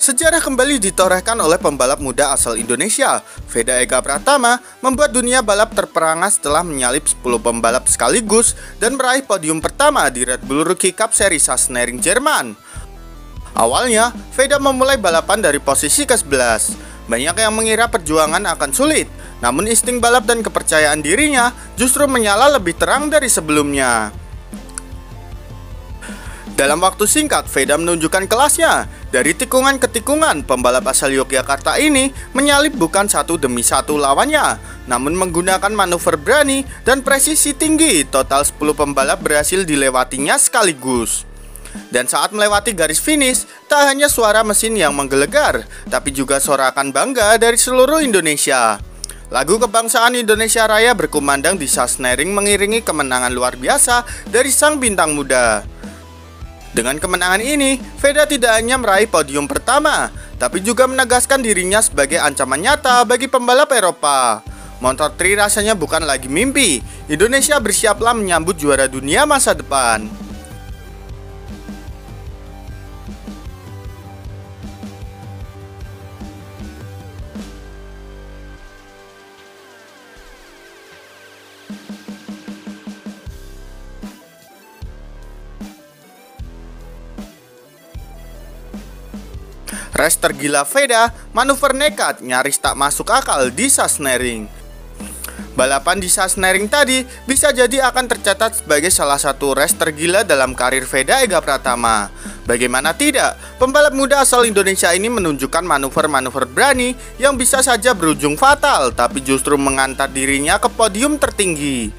Sejarah kembali ditorehkan oleh pembalap muda asal Indonesia, Veda Ega Pratama, membuat dunia balap terperangah setelah menyalip 10 pembalap sekaligus dan meraih podium pertama di Red Bull Rookie Cup seri Sachsenring, Jerman. Awalnya, Veda memulai balapan dari posisi ke-11. Banyak yang mengira perjuangan akan sulit, namun insting balap dan kepercayaan dirinya justru menyala lebih terang dari sebelumnya. Dalam waktu singkat, Veda menunjukkan kelasnya. Dari tikungan ke tikungan, pembalap asal Yogyakarta ini menyalip bukan satu demi satu lawannya, namun menggunakan manuver berani dan presisi tinggi. Total 10 pembalap berhasil dilewatinya sekaligus. Dan saat melewati garis finish, tak hanya suara mesin yang menggelegar, tapi juga sorakan bangga dari seluruh Indonesia. Lagu kebangsaan Indonesia Raya berkumandang di Sachsenring mengiringi kemenangan luar biasa dari sang bintang muda. Dengan kemenangan ini, Veda tidak hanya meraih podium pertama, tapi juga menegaskan dirinya sebagai ancaman nyata bagi pembalap Eropa. Moto3 rasanya bukan lagi mimpi. Indonesia bersiaplah menyambut juara dunia masa depan. Race tergila Veda, manuver nekat nyaris tak masuk akal di Sachsenring. Balapan di Sachsenring tadi bisa jadi akan tercatat sebagai salah satu race tergila dalam karir Veda Ega Pratama. Bagaimana tidak, pembalap muda asal Indonesia ini menunjukkan manuver-manuver berani yang bisa saja berujung fatal, tapi justru mengantar dirinya ke podium tertinggi.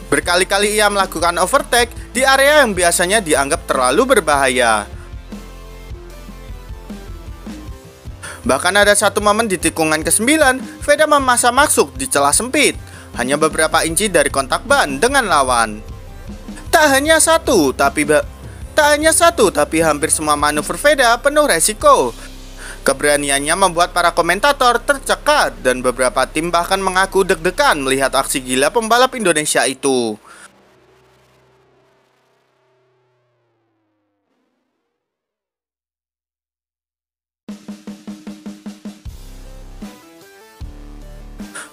Berkali-kali ia melakukan overtake di area yang biasanya dianggap terlalu berbahaya. Bahkan ada satu momen di tikungan ke-9, Veda memaksa masuk di celah sempit, hanya beberapa inci dari kontak ban dengan lawan. Tak hanya satu, tapi hampir semua manuver Veda penuh resiko. Keberaniannya membuat para komentator tercekat dan beberapa tim bahkan mengaku deg-degan melihat aksi gila pembalap Indonesia itu.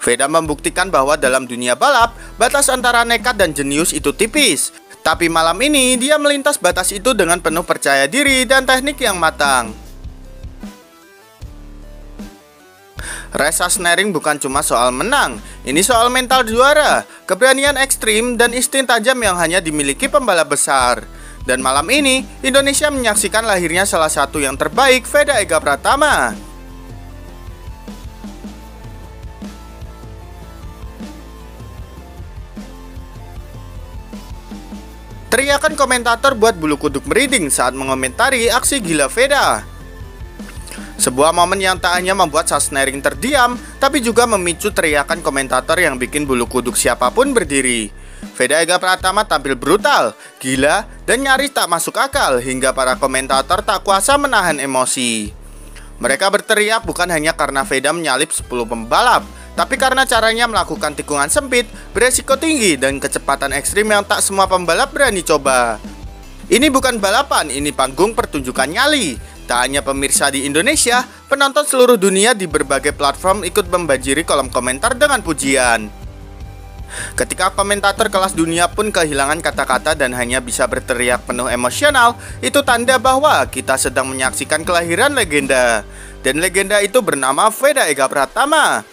Veda membuktikan bahwa dalam dunia balap, batas antara nekat dan jenius itu tipis. Tapi malam ini, dia melintas batas itu dengan penuh percaya diri dan teknik yang matang. Race Sachsenring bukan cuma soal menang, ini soal mental juara, keberanian ekstrim, dan insting tajam yang hanya dimiliki pembalap besar. Dan malam ini, Indonesia menyaksikan lahirnya salah satu yang terbaik, Veda Ega Pratama. Teriakan komentator buat bulu kuduk merinding saat mengomentari aksi gila Veda. Sebuah momen yang tak hanya membuat Sachsenring terdiam, tapi juga memicu teriakan komentator yang bikin bulu kuduk siapapun berdiri. Veda Ega Pratama tampil brutal, gila, dan nyaris tak masuk akal hingga para komentator tak kuasa menahan emosi. Mereka berteriak bukan hanya karena Veda menyalip 10 pembalap, tapi karena caranya melakukan tikungan sempit, beresiko tinggi, dan kecepatan ekstrim yang tak semua pembalap berani coba. Ini bukan balapan, ini panggung pertunjukan nyali. Tak hanya pemirsa di Indonesia, penonton seluruh dunia di berbagai platform ikut membanjiri kolom komentar dengan pujian. Ketika komentator kelas dunia pun kehilangan kata-kata dan hanya bisa berteriak penuh emosional, itu tanda bahwa kita sedang menyaksikan kelahiran legenda. Dan legenda itu bernama Veda Ega Pratama.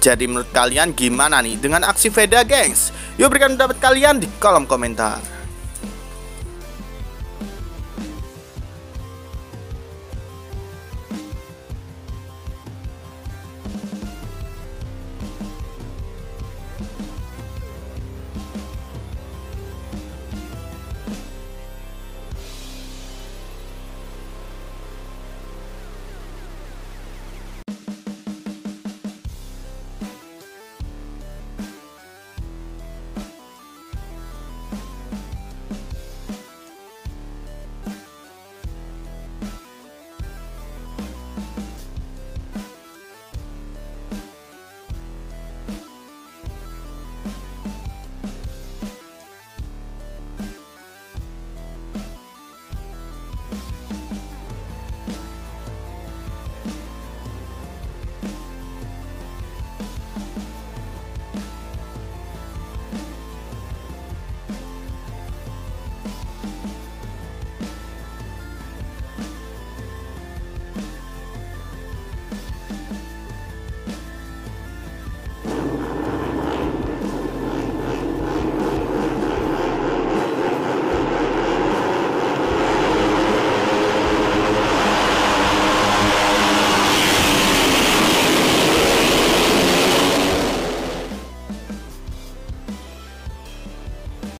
Jadi menurut kalian gimana nih dengan aksi Veda, gengs? Yuk berikan pendapat kalian di kolom komentar.